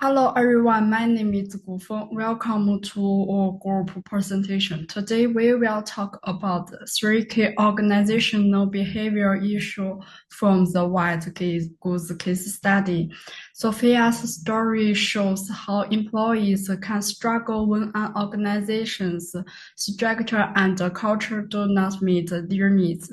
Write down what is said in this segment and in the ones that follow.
Hello everyone, my name is Group11. Welcome to our group presentation. Today we will talk about three key organizational behavior issues from the White Goose case study. Sophia's story shows how employees can struggle when an organization's structure and culture do not meet their needs.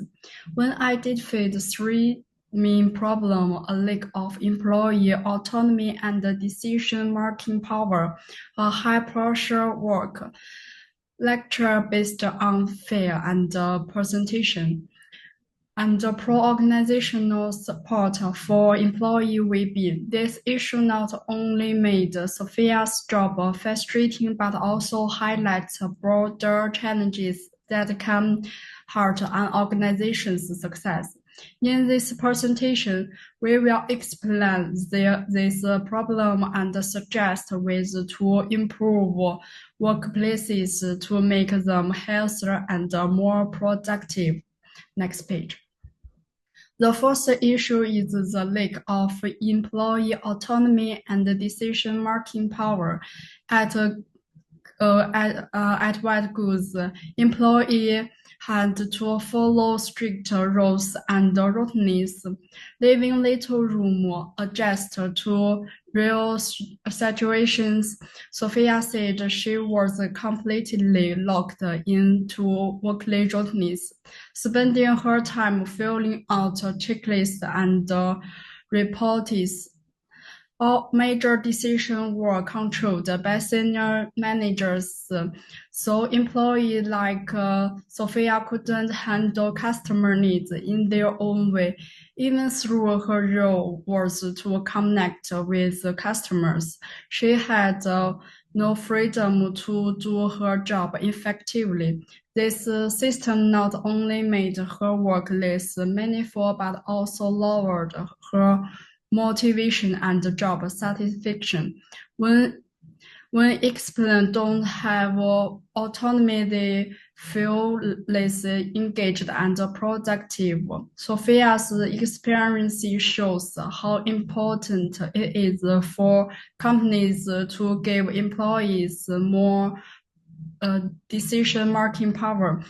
When identified three main problem: a lack of employee autonomy and decision-making power, a high-pressure work lecture based on fear and presentation, and pro-organizational support for employee well-being. This issue not only made Sophia's job frustrating but also highlights broader challenges that can hurt an organization's success. In this presentation, we will explain this problem and suggest ways to improve workplaces to make them healthier and more productive. Next page. The first issue is the lack of employee autonomy and decision-making power. At White Goose, employees had to follow strict rules and routines, leaving little room adjust to real situations. Sophia said she was completely locked into workday routines, spending her time filling out checklists and reports. All major decisions were controlled by senior managers, so employees like Sophia couldn't handle customer needs in their own way, even though her role was to connect with customers. She had no freedom to do her job effectively. This system not only made her work less meaningful but also lowered her motivation and job satisfaction. When when experts don't have autonomy, they feel less engaged and productive. Sophia's experience shows how important it is for companies to give employees more decision-making power.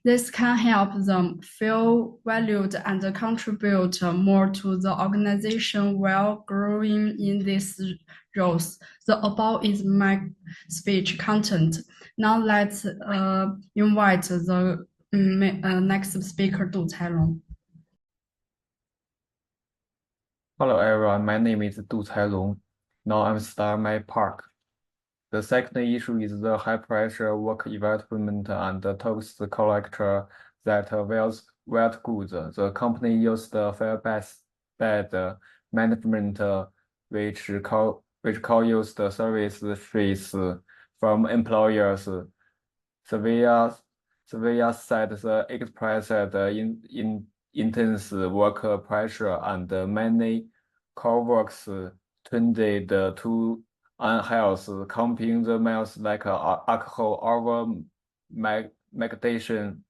This can help them feel valued and contribute more to the organization while growing in these roles. The above is my speech content. Now let's invite the next speaker, Du Cailong. Hello everyone, my name is Du Cailong. Now I'm start my part. The second issue is the high pressure work environment and the tax collector that White Goods. The company used bad management which caused service fees from employers. Sevilla said the expressed intense work pressure and many co-workers tended to unhealthy, comparing the meals like alcohol over medication,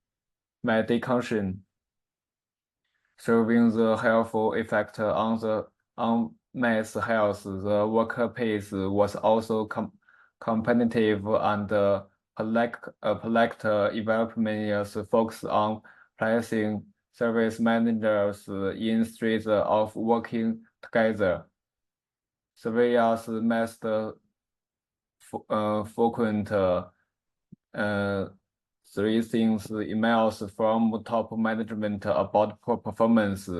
serving the harmful effect on mass health. The workplace was also competitive and polite environment focus on placing service managers in streets of working together. Sevilla's most frequent three things emails from top management about poor performance,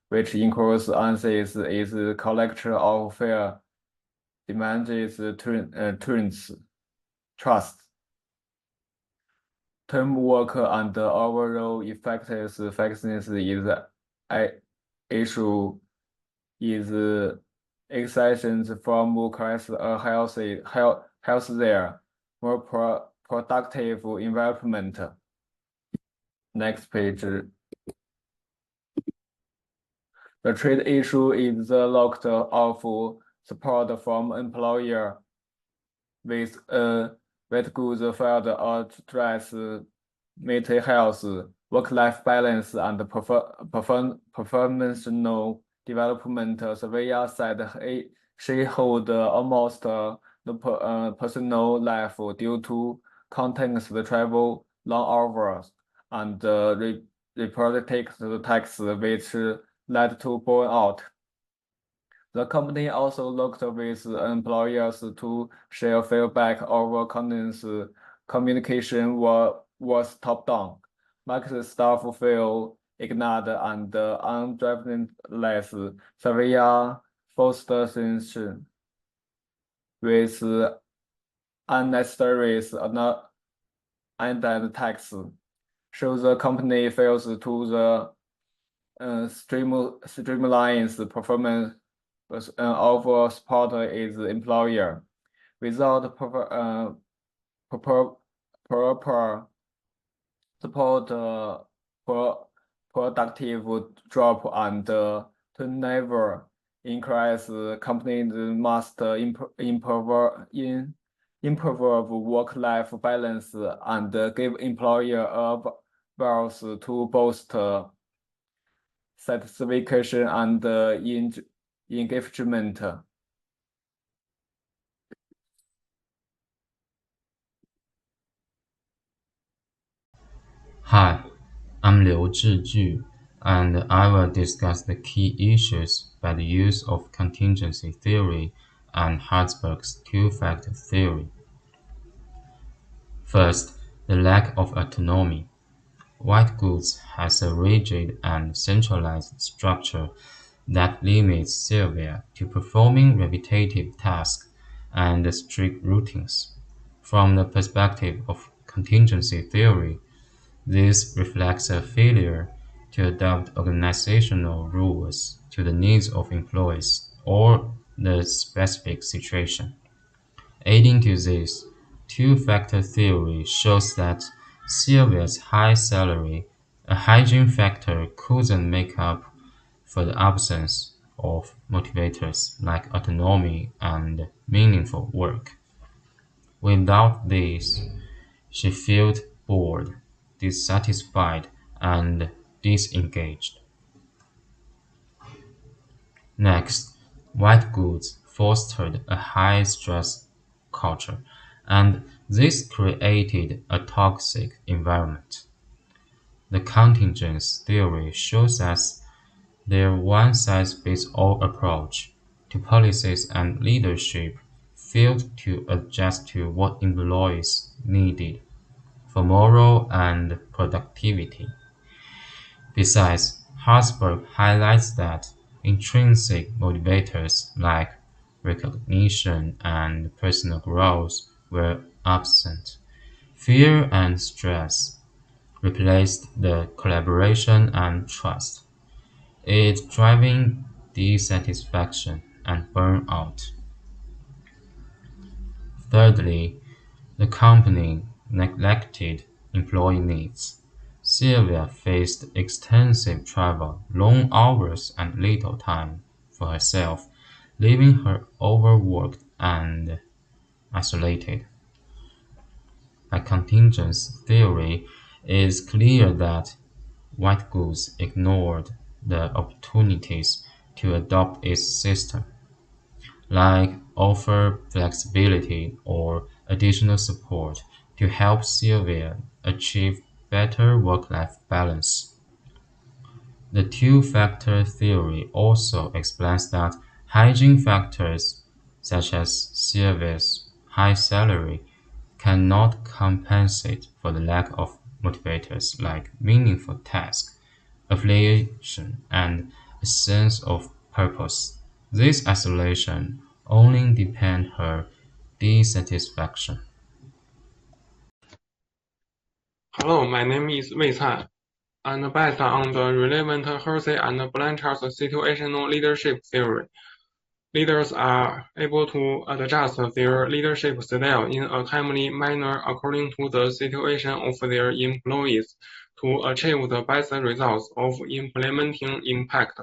which includes answers is collector of fair demands turns trust. Term work and overall effectiveness is a issue is exceptions from create a healthier, more productive environment. Next page. The trade issue is the lack of support from employer with goods filed address mental health, work-life balance, and professional development. Sevilla said She hold almost no personal life due to continuous travel, long hours, and reproductive tax, which led to burnout. The company also worked with employers to share feedback over continuous communication was top-down, making staff feel ignored and undriven less severe frustration with unnecessary undead tax. So the company fails to the streamlines the performance of support is employer without proper proper support pro productive drop and turnover increase. Companies must improve work-life balance and give employer a voice to boost satisfaction and engagement. Hi, I'm Liu Zhiju, and I will discuss the key issues by the use of contingency theory and Herzberg's two-factor theory. First, the lack of autonomy. White goods has a rigid and centralized structure that limits Sylvia to performing repetitive tasks and strict routines. From the perspective of contingency theory, this reflects a failure to adapt organizational rules to the needs of employees or the specific situation. Adding to this, two-factor theory shows that Sylvia's high salary, a hygiene factor, couldn't make up for the absence of motivators like autonomy and meaningful work. Without these, she felt bored, dissatisfied, and disengaged. Next, white goods fostered a high-stress culture, and this created a toxic environment. The contingence theory shows us their one-size-fits-all approach to policies and leadership failed to adjust to what employees needed for morale and productivity. Besides, Herzberg highlights that intrinsic motivators like recognition and personal growth were absent. Fear and stress replaced the collaboration and trust. It driving dissatisfaction and burnout. Thirdly, the company neglected employee needs. Sylvia faced extensive travel, long hours, and little time for herself, leaving her overworked and isolated. By contingence theory, it is clear that White Goose ignored the opportunities to adopt its system, like offer flexibility or additional support to help Sylvia achieve better work-life balance. The two-factor theory also explains that hygiene factors such as Sylvia's high salary cannot compensate for the lack of motivators like meaningful tasks, affiliation, and a sense of purpose. This isolation only deepens her dissatisfaction. Hello, my name is Wei Cai, and based on the relevant Hersey and Blanchard's situational leadership theory, leaders are able to adjust their leadership style in a timely manner according to the situation of their employees to achieve the best results of implementing impact.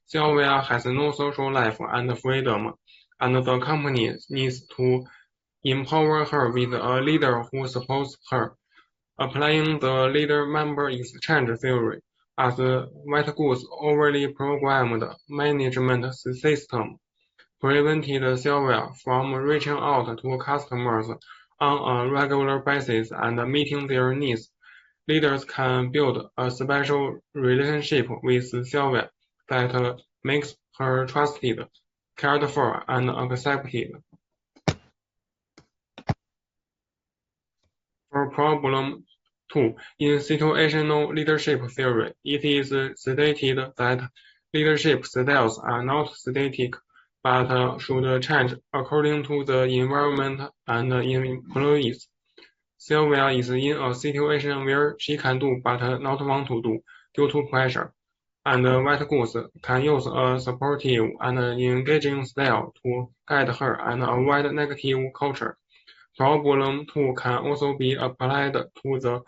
Sylvia has no social life and freedom, and the company needs to empower her with a leader who supports her. Applying the leader-member exchange theory as White Goods overly programmed management system prevented Sylvia from reaching out to customers on a regular basis and meeting their needs. Leaders can build a special relationship with Sylvia that makes her trusted, cared for, and accepted. For problem 2, in situational leadership theory, it is stated that leadership styles are not static, but should change according to the environment and employees. Sylvia is in a situation where she can do but not want to do due to pressure, and White Goose can use a supportive and engaging style to guide her and avoid negative culture. Problem 2 can also be applied to the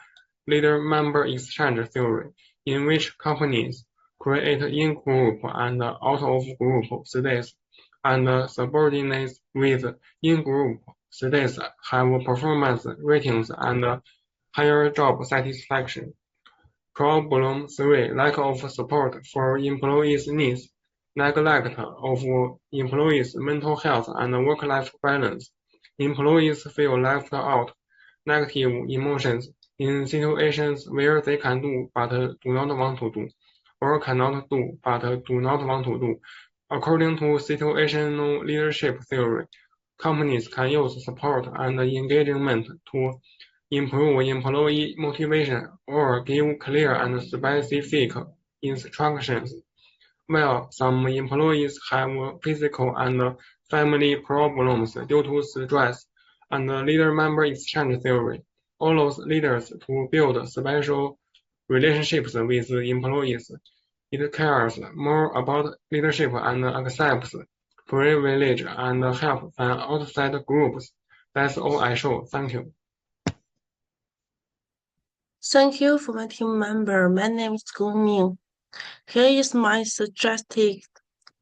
leader-member exchange theory, in which companies create in-group and out-of-group states, and subordinates with in-group states have performance ratings and higher job satisfaction. Problem 3, lack of support for employees' needs, neglect of employees' mental health and work-life balance. Employees feel left out, negative emotions in situations where they can do but do not want to do, or cannot do but do not want to do. According to situational leadership theory, companies can use support and engagement to improve employee motivation or give clear and specific instructions. While some employees have physical and family problems due to stress and leader-member exchange theory, allows leaders to build special relationships with employees. It cares more about leadership and accepts privilege and help than outside groups. That's all I show. Thank you. Thank you for my team member. My name is Gu Ming. Here is my suggested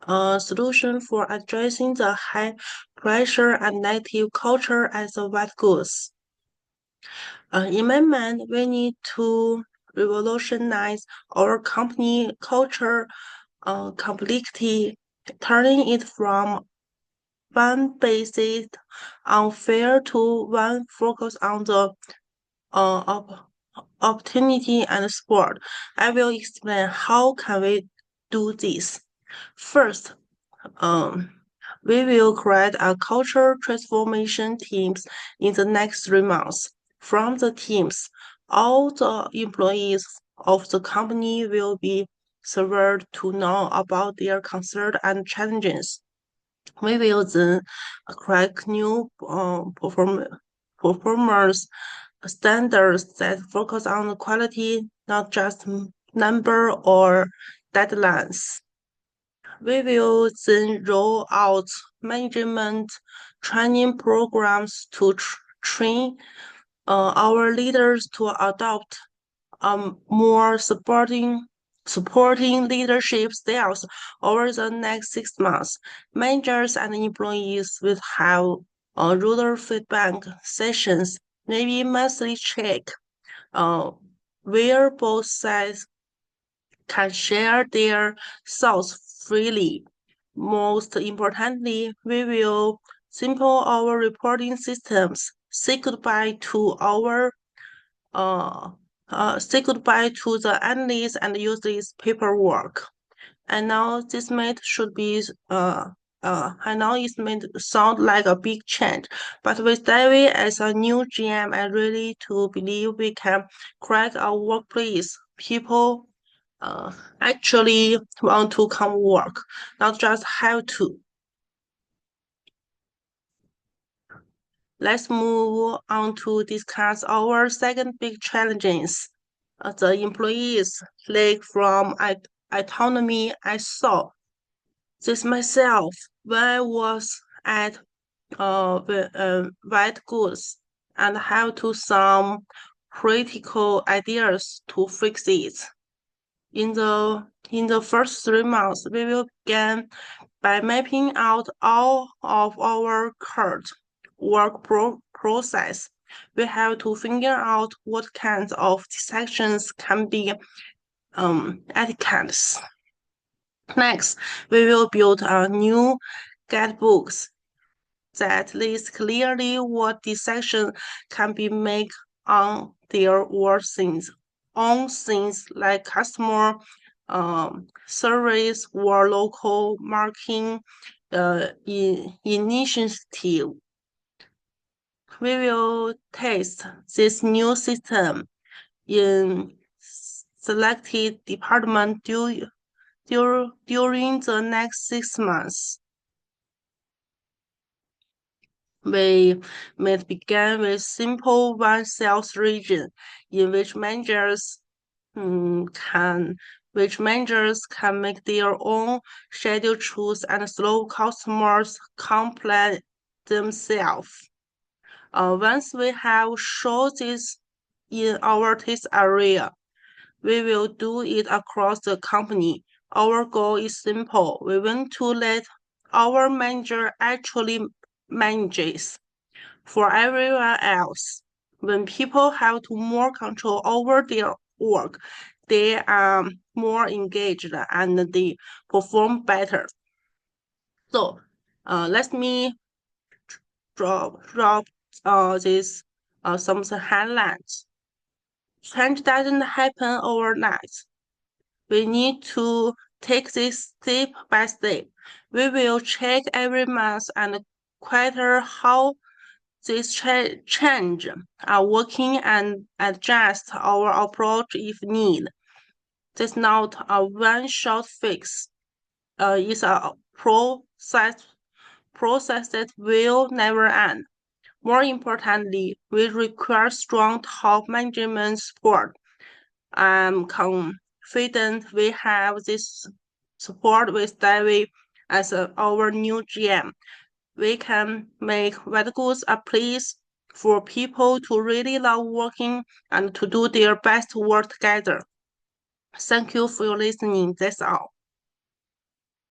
solution for addressing the high pressure and negative culture as a white goose. In my mind, we need to revolutionize our company culture completely, turning it from one based on fear to one focused on the opportunity and sport. I will explain how can we do this. First, we will create a culture transformation teams in the next 3 months. From the teams, all the employees of the company will be served to know about their concerns and challenges. We will then create new performers standards that focus on quality, not just number or deadlines. We will then roll out management training programs to train our leaders to adopt more supporting leadership styles over the next 6 months. Managers and employees will have regular feedback sessions, maybe monthly check, where both sides can share their thoughts freely. Most importantly, we will simplify our reporting systems, say goodbye to the analysts and use this paperwork. And now this might should be I know it may sound like a big change, but with David as a new GM, I really to believe we can create a workplace people actually want to come work, not just have to. Let's move on to discuss our second big challenges. The employees lack from autonomy. I saw this myself when I was at White Goods and have to some critical ideas to fix it. In the first 3 months, we will begin by mapping out all of our current work process. We have to figure out what kinds of sections can be etiquettes. Next, we will build a new guidebooks that list clearly what decisions can be made on their own things like customer service or local marketing initiative. We will test this new system in selected departments during the next 6 months. We might begin with simple one sales region in which managers can make their own schedule choose and slow customers complain themselves. Once we have shown this in our test area, we will do it across the company. Our goal is simple. We want to let our manager actually manages for everyone else. When people have more control over their work, they are more engaged and they perform better. So let me drop this some highlights. Change doesn't happen overnight. We need to take this step by step. We will check every month and quarter how these change are working and adjust our approach if need. This is not a one-shot fix. It's a process that will never end. More importantly, we require strong top management support. I'm confident we have this support with David as our new GM. We can make White Goods a place for people to really love working and to do their best work together. Thank you for listening. That's all.